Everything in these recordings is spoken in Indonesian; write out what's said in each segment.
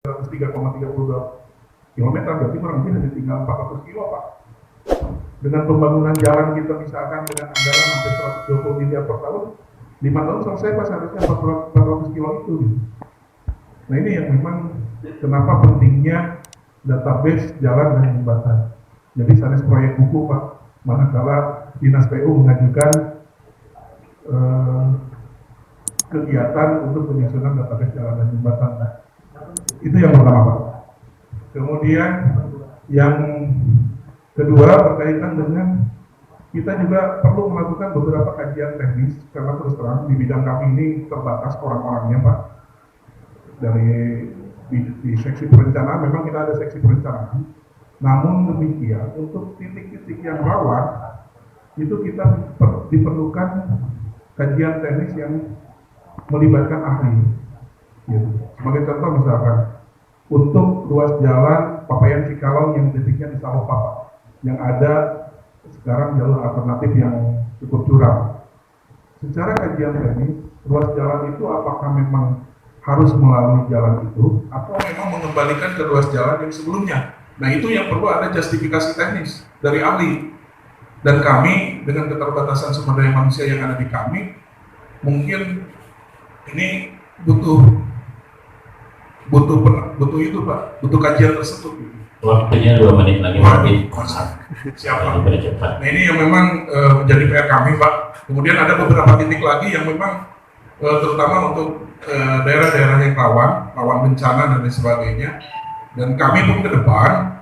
103,32 kilometer, berarti kurang lebih hanya tinggal 400 kilo Pak. Dengan pembangunan jalan kita misalkan dengan anggaran hampir 120 miliar per tahun, 5 tahun selesai Pak, seharusnya 400 kilo itu. Nah ini yang memang kenapa pentingnya database jalan dan jembatan. Jadi sanes proyek buku Pak, manakala Dinas PU mengajukan kegiatan untuk penyusunan database jalan dan jembatan. Nah, itu yang pertama Pak. Kemudian yang kedua berkaitan dengan kita juga perlu melakukan beberapa kajian teknis karena terus terang di bidang kami ini terbatas orang-orangnya Pak. Dari di seksi perencanaan memang kita ada seksi perencanaan. Namun demikian untuk titik-titik yang rawan itu kita diperlukan kajian teknis yang melibatkan ahli. Gitu. Sebagai contoh misalkan untuk ruas jalan Papayan Cikalong yang titiknya di Salopapa, yang ada sekarang jalur alternatif yang cukup curam. Secara kajian teknis, ruas jalan itu apakah memang harus melalui jalan itu atau memang mengembalikan ke ruas jalan yang sebelumnya? Nah itu yang perlu ada justifikasi teknis dari ahli. Dan kami dengan keterbatasan sumber daya manusia yang ada di kami, mungkin ini butuh itu Pak, butuh kajian tersebut. Waktunya 2 menit lagi. Siapa? Nah ini yang memang menjadi PR kami Pak. Kemudian ada beberapa titik lagi yang memang terutama untuk daerah-daerah yang rawan bencana dan lain sebagainya. Dan kami pun ke depan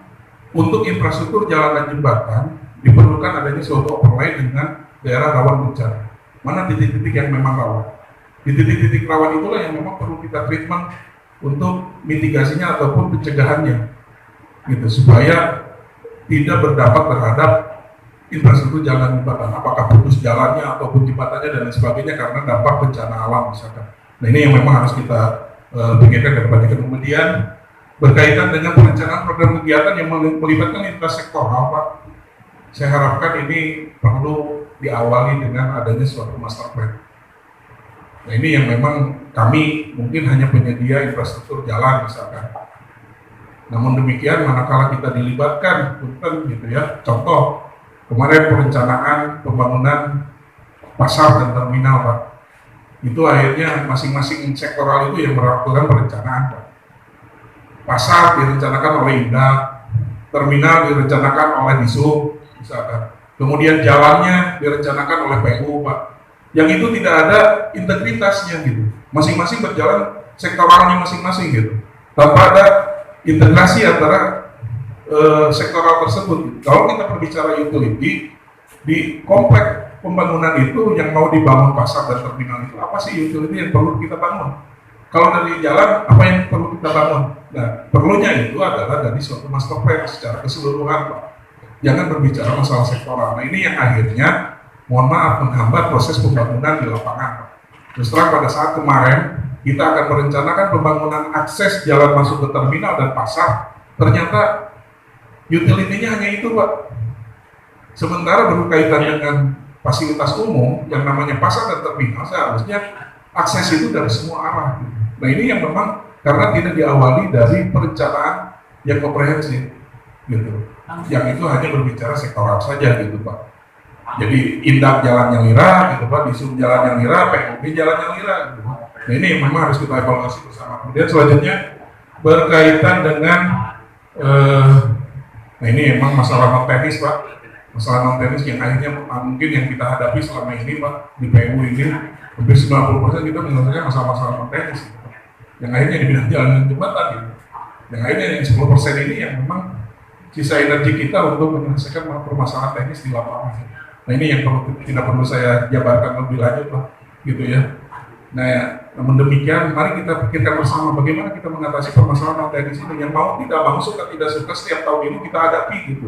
untuk infrastruktur jalan dan jembatan diperlukan adanya suatu overlay dengan daerah rawan bencana. Mana titik-titik yang memang rawan? Di titik-titik rawan itulah yang memang perlu kita treatment untuk mitigasinya ataupun pencegahannya, gitu, supaya tidak berdampak terhadap infrastruktur jalan jembatan, apakah putus jalannya ataupun jembatannya dan lain sebagainya karena dampak bencana alam misalkan. Nah ini yang memang harus kita pikirkan ke depan. Kemudian berkaitan dengan perencanaan program kegiatan yang melibatkan lintas sektoral Pak, saya harapkan ini perlu diawali dengan adanya suatu master plan. Nah ini yang memang kami mungkin hanya penyedia infrastruktur jalan misalkan. Namun demikian manakala kita dilibatkan, punten gitu ya. Contoh kemarin perencanaan pembangunan pasar dan terminal Pak. Itu akhirnya masing-masing sektoral itu yang melakukan perencanaan Pak. Pasar direncanakan oleh Indah, terminal direncanakan oleh Disub misalkan. Kemudian jalannya direncanakan oleh PU Pak. Yang itu tidak ada integritasnya gitu. Masing-masing berjalan sektoralnya masing-masing gitu. Tanpa ada integrasi antara sektoral tersebut. Kalau kita berbicara utility di komplek pembangunan itu yang mau dibangun pasar dan terminal itu apa sih utility yang perlu kita bangun? Kalau dari jalan apa yang perlu kita bangun? Nah, perlunya itu adalah dari suatu master plan secara keseluruhan Pak. Jangan berbicara masalah sektoral. Nah ini yang akhirnya mohon maaf menghambat proses pembangunan di lapangan. Terus terang pada saat kemarin kita akan merencanakan pembangunan akses jalan masuk ke terminal dan pasar, ternyata utility-nya hanya itu Pak. Sementara berkaitan dengan fasilitas umum yang namanya pasar dan terminal seharusnya akses itu dari semua arah. Nah ini yang memang karena tidak diawali dari perencanaan yang komprehensif gitu. Yang itu hanya berbicara sektoral saja gitu Pak. Jadi Indah jalan yang lira gitu Pak, Disub jalan yang lira, PUB jalan yang lira gitu. Nah ini memang harus kita evaluasi bersama. Kemudian selanjutnya berkaitan dengan nah ini memang masalah non teknis Pak, masalah non teknis yang akhirnya mungkin yang kita hadapi selama ini Pak di PU ini hampir 90% kita menyelesaikan masalah-masalah non teknis gitu. Yang akhirnya di bidang jalan dan jembatan gitu. Yang akhirnya yang 10% ini yang memang sisa energi kita untuk menyelesaikan permasalahan teknis di lapangan. Nah ini yang tidak perlu saya jabarkan lebih lanjut lah, gitu ya. Nah, namun demikian, mari kita pikirkan bersama bagaimana kita mengatasi permasalahan non teknis ini. Yang mau tidak mau suka tidak suka setiap tahun ini kita hadapi gitu.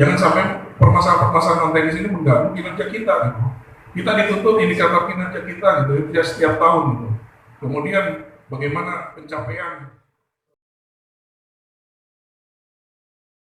Jangan sampai permasalahan non teknis ini mengganggu kinerja kita. Gitu. Kita dituntut indikator kinerja kita gitu, ya, setiap tahun gitu. Kemudian bagaimana pencapaian